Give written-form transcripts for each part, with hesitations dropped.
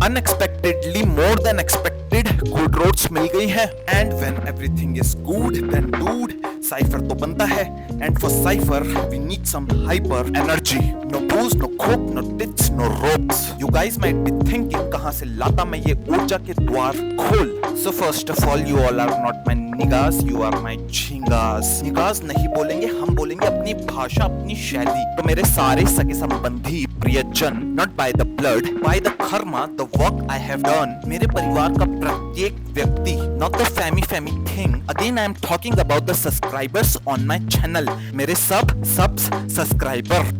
Unexpectedly more than expected good roads मिल गई है। And when everything is good then dude cypher तो बनता है। And for cypher we need some hyper energy. No booze, no coke, no tits, no ropes. You guys might be thinking कहां से लाता मैं ये ऊर्जा के द्वार खोल। So first of all you all are not my niggas, you are my झिंगास। निगास नहीं बोलेंगे, हम बोलेंगे अपनी भाषा, अपनी शैली। तो मेरे सारे सगे संबंधी प्रियजन, not by the blood, by the karma, the work I have done. मेरे परिवार का प्रत्येक व्यक्ति, not the family thing. Again I am talking about the subscribers on my channel. मेरे सब्सक्राइबर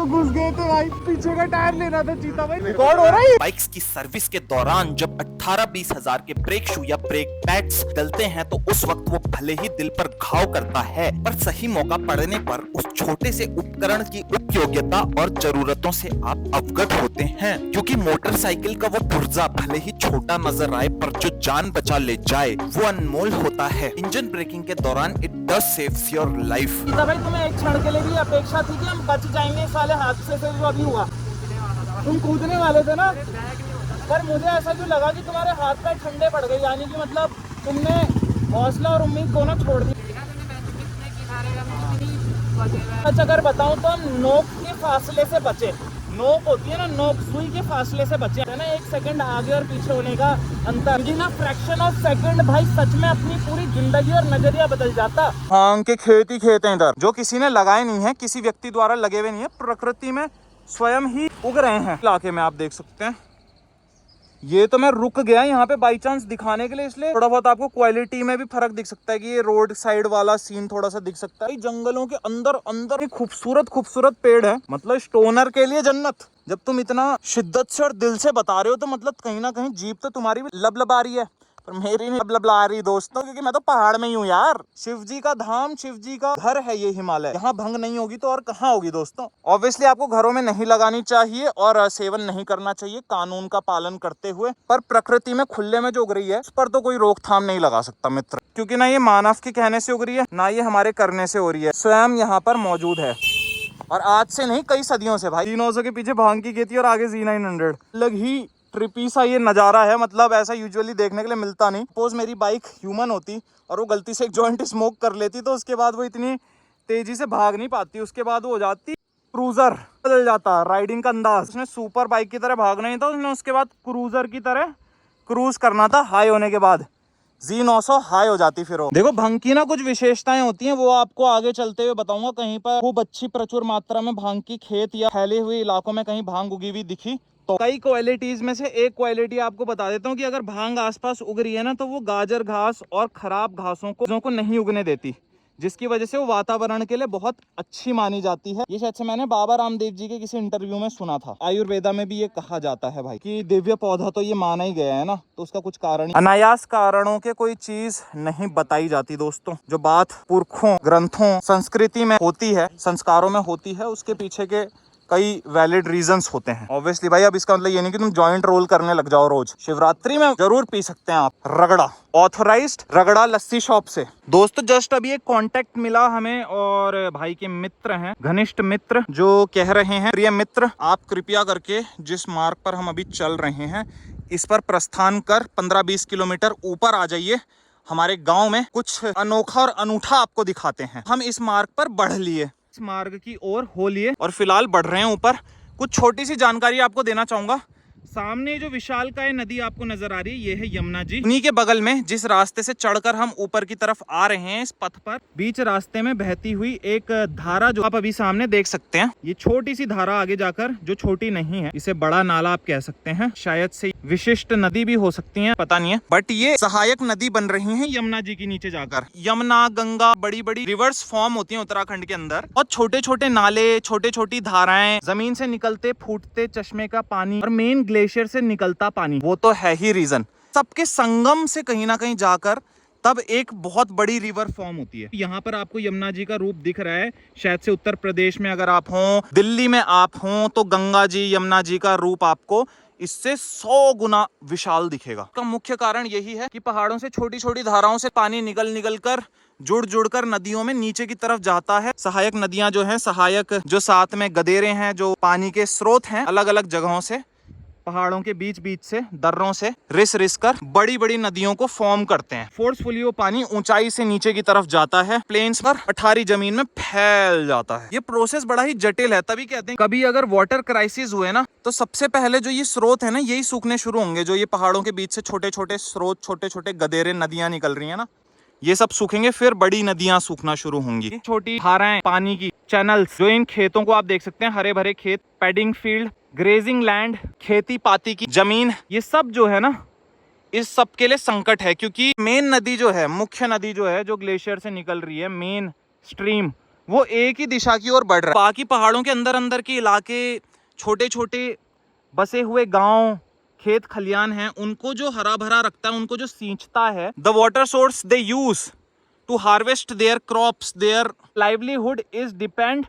घुस गए तो भाई पीछे का टायर लेना था। चीता भाई रिकॉर्ड हो रहा है। बाइक्स की सर्विस के दौरान जब 18-20 हजार के ब्रेक शू या ब्रेक पैड्स डलते हैं तो उस वक्त वो भले ही दिल पर घाव करता है, पर सही मौका पड़ने पर उस छोटे से उपकरण की उपयोगिता और जरूरतों से आप अवगत होते हैं। क्योंकि मोटरसाइकिल का वो पुर्जा भले ही छोटा नजर आए, पर जो जान बचा ले जाए वो अनमोल होता है। इंजन ब्रेकिंग के दौरान it does saves your life. चीता भाई तुम्हें एक क्षण के लिए भी अपेक्षा थी कि हम बच जाएंगे साले हादसे से जो अभी हुआ। तुम कूदने वाले थे ना, पर मुझे ऐसा क्यों लगा कि तुम्हारे हाथ पैर ठंडे पड़ गए, यानी कि मतलब तुमने हौसला और उम्मीद दोनों छोड़ दी। अच्छा अगर बताऊं तो हम नोक के फासले से बचे। नोक होती है ना, नोक सुई के फासले से बचे है ना, 1 सेकंड आगे और पीछे होने का अंतर, जी ना, फ्रैक्शन ऑफ सेकंड भाई सच में अपनी पूरी जिंदगी और नजरिया बदल जाता। भांग के खेत ही खेत हैं इधर, जो किसी ने लगाए नहीं है, किसी व्यक्ति द्वारा लगे हुए नहीं है, प्रकृति में स्वयं ही उग रहे हैं। इलाके में आप देख सकते हैं। ये तो मैं रुक गया यहाँ पे बाई चांस दिखाने के लिए, इसलिए थोड़ा बहुत आपको क्वालिटी में भी फर्क दिख सकता है कि ये रोड साइड वाला सीन थोड़ा सा दिख सकता है। जंगलों के अंदर अंदर खूबसूरत पेड़ है, मतलब स्टोनर के लिए जन्नत। जब तुम इतना शिद्दत से और दिल से बता रहे हो तो मतलब कहीं ना कहीं जीप तो तुम्हारी भी लबलबा रही है, पर मेरी नहीं लबलबा रही दोस्तों, क्योंकि मैं तो पहाड़ में ही हूँ यार। शिव जी का धाम, शिव जी का घर है ये हिमालय। यहाँ भंग नहीं होगी तो और कहाँ होगी दोस्तों। ऑब्वियसली आपको घरों में नहीं लगानी चाहिए और सेवन नहीं करना चाहिए कानून का पालन करते हुए, पर प्रकृति में खुले में जो उग रही है उस पर तो कोई रोकथाम नहीं लगा सकता मित्र, क्योंकि ना ये मानव के कहने से उग रही है, ना ये हमारे करने से हो रही है, स्वयं यहाँ पर मौजूद है। और आज से नहीं, कई सदियों से भाई। 300 के पीछे भांग की खेती और आगे Z900 अलग ही ट्रिपी सा ये नज़ारा है, मतलब ऐसा यूजुअली देखने के लिए मिलता नहीं। सपोज मेरी बाइक ह्यूमन होती और वो गलती से एक जॉइंट स्मोक कर लेती तो उसके बाद वो इतनी तेजी से भाग नहीं पाती, उसके बाद वो हो जाती क्रूजर, बदल जाता राइडिंग का अंदाज। उसने सुपर बाइक की तरह भागना नहीं था, उसने उसके बाद क्रूजर की तरह क्रूज करना था। हाई होने के बाद Z900 हाई हो जाती। फिर देखो भांग की ना कुछ विशेषताएं होती हैं, वो आपको आगे चलते हुए बताऊंगा। कहीं पर खूब अच्छी प्रचुर मात्रा में भांग की खेत या फैले हुए इलाकों में कहीं भांग उगी हुई दिखी तो कई क्वालिटीज में से एक क्वालिटी आपको बता देता हूँ कि अगर भांग आसपास उग रही है ना तो वो गाजर घास और खराब घासों को नहीं उगने देती, जिसकी वजह से वो वातावरण के लिए बहुत अच्छी मानी जाती है। ये शायद से मैंने बाबा रामदेव जी के किसी इंटरव्यू में सुना था। आयुर्वेदा में भी ये कहा जाता है भाई कि दिव्य पौधा तो ये माना ही गया है ना, तो उसका कुछ कारण, अनायास कारणों के कोई चीज नहीं बताई जाती दोस्तों। जो बात पुरखों, ग्रंथों, संस्कृति में होती है, संस्कारों में होती है, उसके पीछे के कई वैलिड रीजंस होते हैं। ऑब्वियसली भाई अब इसका मतलब ये नहीं कि तुम जॉइंट रोल करने लग जाओ रोज। शिवरात्रि में जरूर पी सकते हैं आप रगड़ा, ऑथराइज्ड रगड़ा लस्सी शॉप से। दोस्तों जस्ट अभी एक कांटेक्ट मिला हमें और भाई के मित्र हैं, घनिष्ठ मित्र, जो कह रहे हैं प्रिय मित्र आप कृपया करके जिस मार्ग पर हम अभी चल रहे हैं इस पर प्रस्थान कर 15-20 किलोमीटर ऊपर आ जाइए। हमारे गाँव में कुछ अनोखा और अनूठा आपको दिखाते हैं। हम इस मार्ग पर बढ़ लिए, मार्ग की ओर हो लिए और फिलहाल बढ़ रहे हैं ऊपर। कुछ छोटी सी जानकारी आपको देना चाहूंगा। सामने जो विशालकाय नदी आपको नजर आ रही है, ये है यमुना जी। उन्हीं के बगल में जिस रास्ते से चढ़कर हम ऊपर की तरफ आ रहे हैं, इस पथ पर बीच रास्ते में बहती हुई एक धारा जो आप अभी सामने देख सकते हैं, ये छोटी सी धारा आगे जाकर, जो छोटी नहीं है, इसे बड़ा नाला आप कह सकते हैं, शायद से विशिष्ट नदी भी हो सकती है, पता नहीं है, बट ये सहायक नदी बन रही है यमुना जी की नीचे जाकर। यमुना, गंगा, बड़ी बड़ी रिवर्स फॉर्म होती है उत्तराखंड के अंदर, और छोटे छोटे नाले, छोटे छोटी धाराएं, जमीन से निकलते फूटते चश्मे का पानी और मेन ग्लेशियर से निकलता पानी, वो तो है ही रीजन। सबके संगम से कहीं ना कहीं जाकर तब एक बहुत बड़ी रिवर फॉर्म होती है। यहाँ पर आपको यमुना जी का रूप दिख रहा है, शायद से उत्तर प्रदेश में अगर आप हों, दिल्ली में आप हों, तो गंगा जी, यमुना जी का रूप आपको इससे 100 गुना विशाल दिखेगा। इसका मुख्य कारण यही है कि पहाड़ों से छोटी छोटी धाराओं से पानी निकल कर जुड़ जुड़कर नदियों में नीचे की तरफ जाता है। सहायक नदियां जो हैं, सहायक जो साथ में गदेरे हैं, जो पानी के स्रोत हैं, अलग अलग जगहों से, पहाड़ों के बीच बीच से, दर्रों से रिस रिस कर बड़ी बड़ी नदियों को फॉर्म करते हैं। फोर्सफुली वो पानी ऊंचाई से नीचे की तरफ जाता है, प्लेन्स पर पठारी जमीन में फैल जाता है। ये प्रोसेस बड़ा ही जटिल है, तभी कहते हैं कभी अगर वाटर क्राइसिस हुए ना, तो सबसे पहले जो ये स्रोत है ना, यही सूखने शुरू होंगे। जो ये पहाड़ों के बीच से छोटे छोटे स्रोत, छोटे छोटे गदेरे नदियां निकल रही है ना, ये सब सूखेंगे, फिर बड़ी नदियां सूखना शुरू होंगी। छोटी धाराएं, पानी की चैनल्स, जो इन खेतों को आप देख सकते हैं, हरे भरे खेत, पैडिंग फील्ड, ग्रेजिंग लैंड, खेती पाती की जमीन, ये सब जो है ना, इस सब के लिए संकट है। क्योंकि मेन नदी जो है, मुख्य नदी जो है, जो ग्लेशियर से निकल रही है, मेन स्ट्रीम, वो एक ही दिशा की ओर बढ़ रहा है। बाकी पहाड़ों के अंदर अंदर के इलाके, छोटे छोटे बसे हुए गांव, खेत खलियान हैं, उनको जो हरा भरा रखता है, उनको जो सींचता है, the water source they use to harvest their crops, their livelihood is depend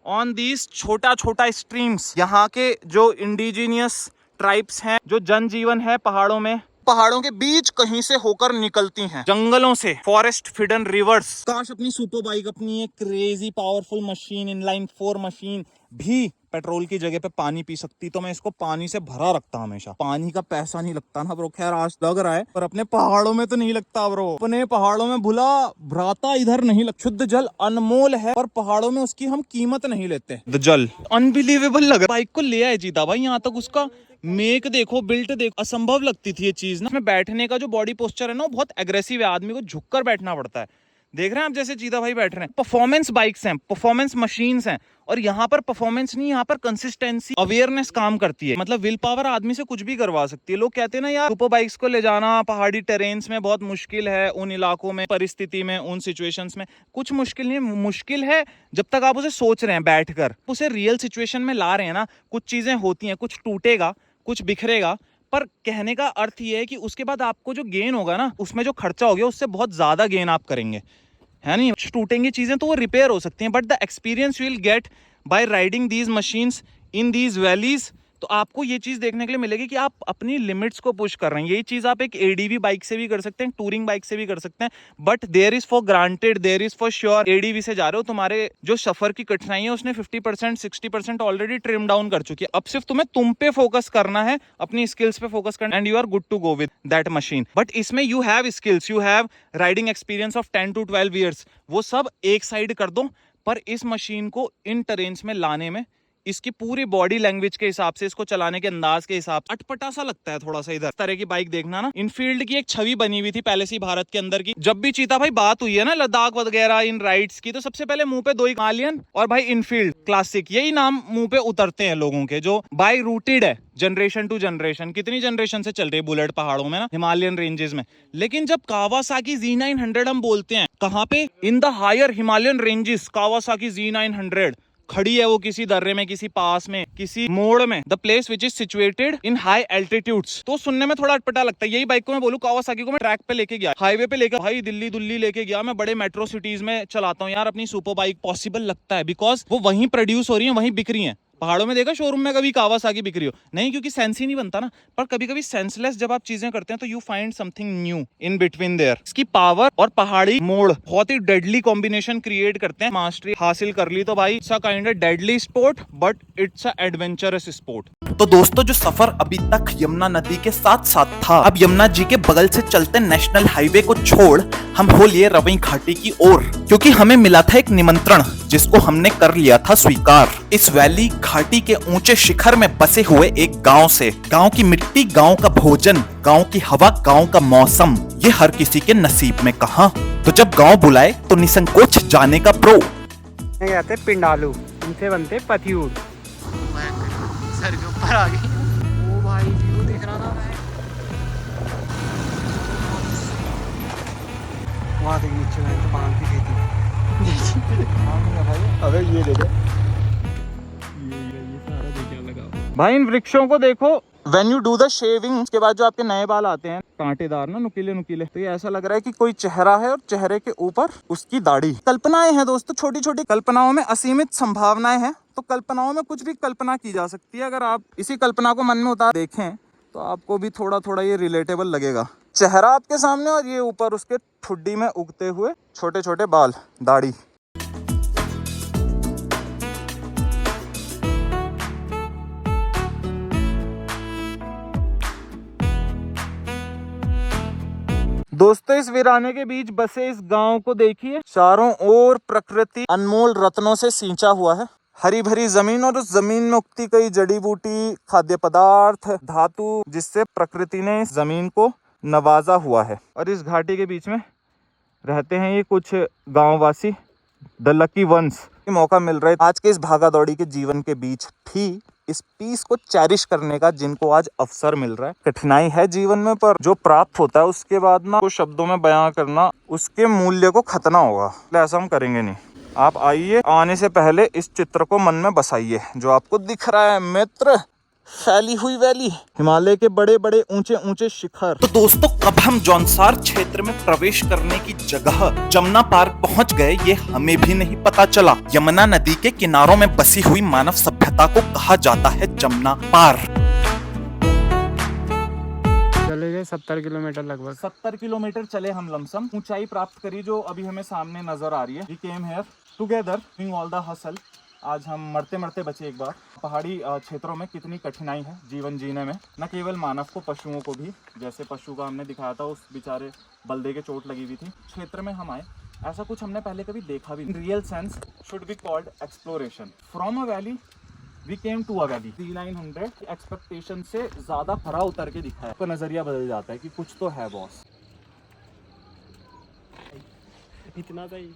on these छोटा छोटा स्ट्रीम्स। यहाँ के जो इंडिजीनियस ट्राइब्स हैं, जो जनजीवन है पहाड़ों में, पहाड़ों के बीच कहीं से होकर निकलती हैं, जंगलों से, फॉरेस्ट फिडन रिवर्स। काश अपनी सुपर बाइक, अपनी एक crazy powerful machine, inline 4 machine भी पेट्रोल की जगह पे पानी पी सकती, तो मैं इसको पानी से भरा रखता हमेशा। पानी का पैसा नहीं लगता ना ब्रो, खैर आज लग रहा है, पर अपने पहाड़ों में तो नहीं लगता ब्रो। अपने पहाड़ों में भुला भ्राता इधर नहीं लग। शुद्ध जल अनमोल है, पर पहाड़ों में उसकी हम कीमत नहीं लेते। द जल अनबिलीवेबल लग रहा। बाइक को ले आए जीता भाई यहाँ तक, उसका मेक देखो, बिल्ट देखो, असंभव लगती थी ये चीज ना। इसमें बैठने का जो बॉडी पोस्चर है ना, वो बहुत एग्रेसिव है, आदमी को झुककर बैठना पड़ता है। देख रहे हैं आप, जैसे चीता भाई बैठ रहे हैं। परफॉर्मेंस बाइक्स हैं, परफॉर्मेंस मशीन्स हैं, और यहाँ पर परफॉर्मेंस नहीं, यहाँ पर कंसिस्टेंसी, अवेयरनेस काम करती है। मतलब विल पावर आदमी से कुछ भी करवा सकती है। लोग कहते हैं ना यार, सुपर बाइक्स को ले जाना पहाड़ी टेरेन्स में बहुत मुश्किल है, उन इलाकों में, परिस्थिति में, उन सिचुएशंस में। कुछ मुश्किल नहीं, मुश्किल है जब तक आप उसे सोच रहे हैं बैठकर, उसे रियल सिचुएशन में ला रहे हैं ना। कुछ चीजें होती हैं, कुछ टूटेगा, कुछ बिखरेगा, पर कहने का अर्थ ये है कि उसके बाद आपको जो गेन होगा ना, उसमें जो खर्चा हो गया, उससे बहुत ज्यादा गेन आप करेंगे, है नहीं। टूटेंगी चीजें तो वो रिपेयर हो सकती हैं, but the experience you will get by riding these machines in these valleys, तो आपको ये चीज देखने के लिए मिलेगी कि आप अपनी लिमिट्स को पुश कर रहे हैं। यही चीज आप एक एडीवी बाइक से भी कर सकते हैं, टूरिंग बाइक से भी कर सकते हैं, but there is for granted, there is for sure, ADV से जा रहे हो, तुम्हारे जो सफर की कठिनाई है उसने 50% 60% ऑलरेडी ट्रिम डाउन कर चुकी है। अब सिर्फ तुम्हें तुम पे फोकस करना है, अपनी स्किल्स पे फोकस करना, and you are good to go with that machine. But इसमें you have skills, you have riding experience of 10 to 12 years, वो सब एक साइड कर दो। पर इस मशीन को इन टेरेन्स में लाने में, इसकी पूरी बॉडी लैंग्वेज के हिसाब से, इसको चलाने के अंदाज के हिसाब से अटपटा सा लगता है थोड़ा सा। इधर इस तरह की बाइक देखना ना, इनफील्ड की एक छवि बनी हुई थी पहले से भारत के अंदर की। जब भी चीता भाई बात हुई है ना लद्दाख वगैरह इन राइड्स की, तो सबसे पहले मुंह पे दो ही, हिमालयन और भाई इनफील्ड क्लासिक, यही नाम मुंह पे उतरते हैं लोगों के, जो बाय रूटेड है जनरेशन टू जनरेशन। कितनी जनरेशन से चल रही है बुलेट पहाड़ों में ना, हिमालयन रेंजेस में। लेकिन जब कावासाकी Z900 हम बोलते हैं, कहां पे? In the higher Himalayan ranges Kawasaki Z900 खड़ी है, वो किसी दर्रे में, किसी पास में, किसी मोड़ में, the place which is situated in high altitudes. तो सुनने में थोड़ा अटपटा लगता है। यही बाइक को मैं बोलूं, कावासाकी को मैं ट्रैक पे लेके गया, हाईवे पे लेके, भाई दिल्ली लेके गया, मैं बड़े मेट्रो सिटीज में चलाता हूँ यार अपनी सुपर बाइक, पॉसिबल लगता है, बिकॉज वो वहीं प्रोड्यूस हो रही है, वहीं बिक रही है। पहाड़ों में देखा शोरूम में कभी कावासाकी बिक रही हो? नहीं, क्योंकि सेंस ही नहीं बनता ना। पर कभी कभी सेंसलेस जब आप चीजें करते हैं, तो you find something new in between their. इसकी पावर और पहाड़ी मोड़ बहुत ही डेडली कॉम्बिनेशन क्रिएट करते हैं। मास्टरी हासिल कर ली तो भाई it's a kind of deadly sport, but it's a adventurous sport. तो दोस्तों, जो सफर अभी तक यमुना नदी के साथ साथ था, अब यमुना जी के बगल से चलते नेशनल हाईवे को छोड़ हम हो लिए रवई घाटी की ओर, क्योंकि हमें मिला था एक निमंत्रण, जिसको हमने कर लिया था स्वीकार। इस वैली घाटी के ऊंचे शिखर में बसे हुए एक गांव से। गांव की मिट्टी, गांव का भोजन, गांव की हवा, गांव का मौसम, ये हर किसी के नसीब में कहां। तो जब गांव बुलाए तो निसंकोच जाने का प्रो। कहते पिंडालू, इनसे बनते पतियूर। सर के ऊपर आ गई वो भाई, व्यू देख रहा था मैं, वहाँ देख नीचे में पान की खेती। अबे ये देखो, ये सारा देखिए लगा भाई। इन वृक्षों को देखो, When you do the shaving, उसके बाद जो आपके नए बाल आते हैं कांटेदार ना, नुकीले नुकीले, तो ये ऐसा लग रहा है कि कोई चेहरा है और चेहरे के ऊपर उसकी दाढ़ी। कल्पनाएं हैं दोस्तों, छोटी छोटी कल्पनाओं में असीमित संभावनाएं हैं। तो कल्पनाओं में कुछ भी कल्पना की जा सकती है। अगर आप इसी कल्पना को मन में उतार देखें, तो आपको भी थोड़ा थोड़ा ये रिलेटेबल लगेगा। चेहरा आपके सामने और ये ऊपर उसके ठुड्डी में उगते हुए छोटे छोटे बाल, दाढ़ी। दोस्तों, इस वीराने के बीच बसे इस गांव को देखिए। चारों ओर प्रकृति अनमोल रत्नों से सींचा हुआ है। हरी भरी जमीन और उस जमीन में उगती कई जड़ी बूटी, खाद्य पदार्थ, धातु, जिससे प्रकृति ने इस जमीन को नवाजा हुआ है। और इस घाटी के बीच में रहते हैं ये कुछ गांववासी, द लकी वंस। मौका मिल रहा है आज के इस भागा दौड़ी के जीवन के बीच भी इस पीस को चेरिश करने का, जिनको आज अवसर मिल रहा है। कठिनाई है जीवन में, पर जो प्राप्त होता है उसके बाद ना, वो शब्दों में बयां करना उसके मूल्य को खतना होगा। ऐसा हम करेंगे नहीं। आप आइए, आने से पहले इस चित्र को मन में बसाइए। जो आपको दिख रहा है मित्र, फैली हुई वैली, हिमालय के बड़े बड़े ऊंचे ऊंचे शिखर। तो दोस्तों, कब हम जौनसार क्षेत्र में प्रवेश करने की जगह जमुना पार्क पहुंच गए, ये हमें भी नहीं पता चला। यमुना नदी के किनारों में बसी हुई मानव सभ्यता को कहा जाता है जमुना पार। चले गए 70 किलोमीटर लगभग। 70 किलोमीटर चले हम लमसम। ऊंचाई प्राप्त करी जो अभी हमें सामने नजर आ रही है। We came here together doing all the hustle। आज हम मरते मरते बचे एक बार। पहाड़ी क्षेत्रों में कितनी कठिनाई है जीवन जीने में, न केवल मानव को, पशुओं को भी। जैसे पशु का हमने दिखाया था, उस बेचारे बल्दे के चोट लगी हुई थी। क्षेत्र में हम आए, ऐसा कुछ हमने पहले कभी देखा भी नहीं। Real sense should be called exploration. From a valley we came to a valley. 3900 expectation से ज्यादा खरा उतर के दिखा है। तो नजरिया बदल जाता है कि कुछ तो है बॉस। इतना सही।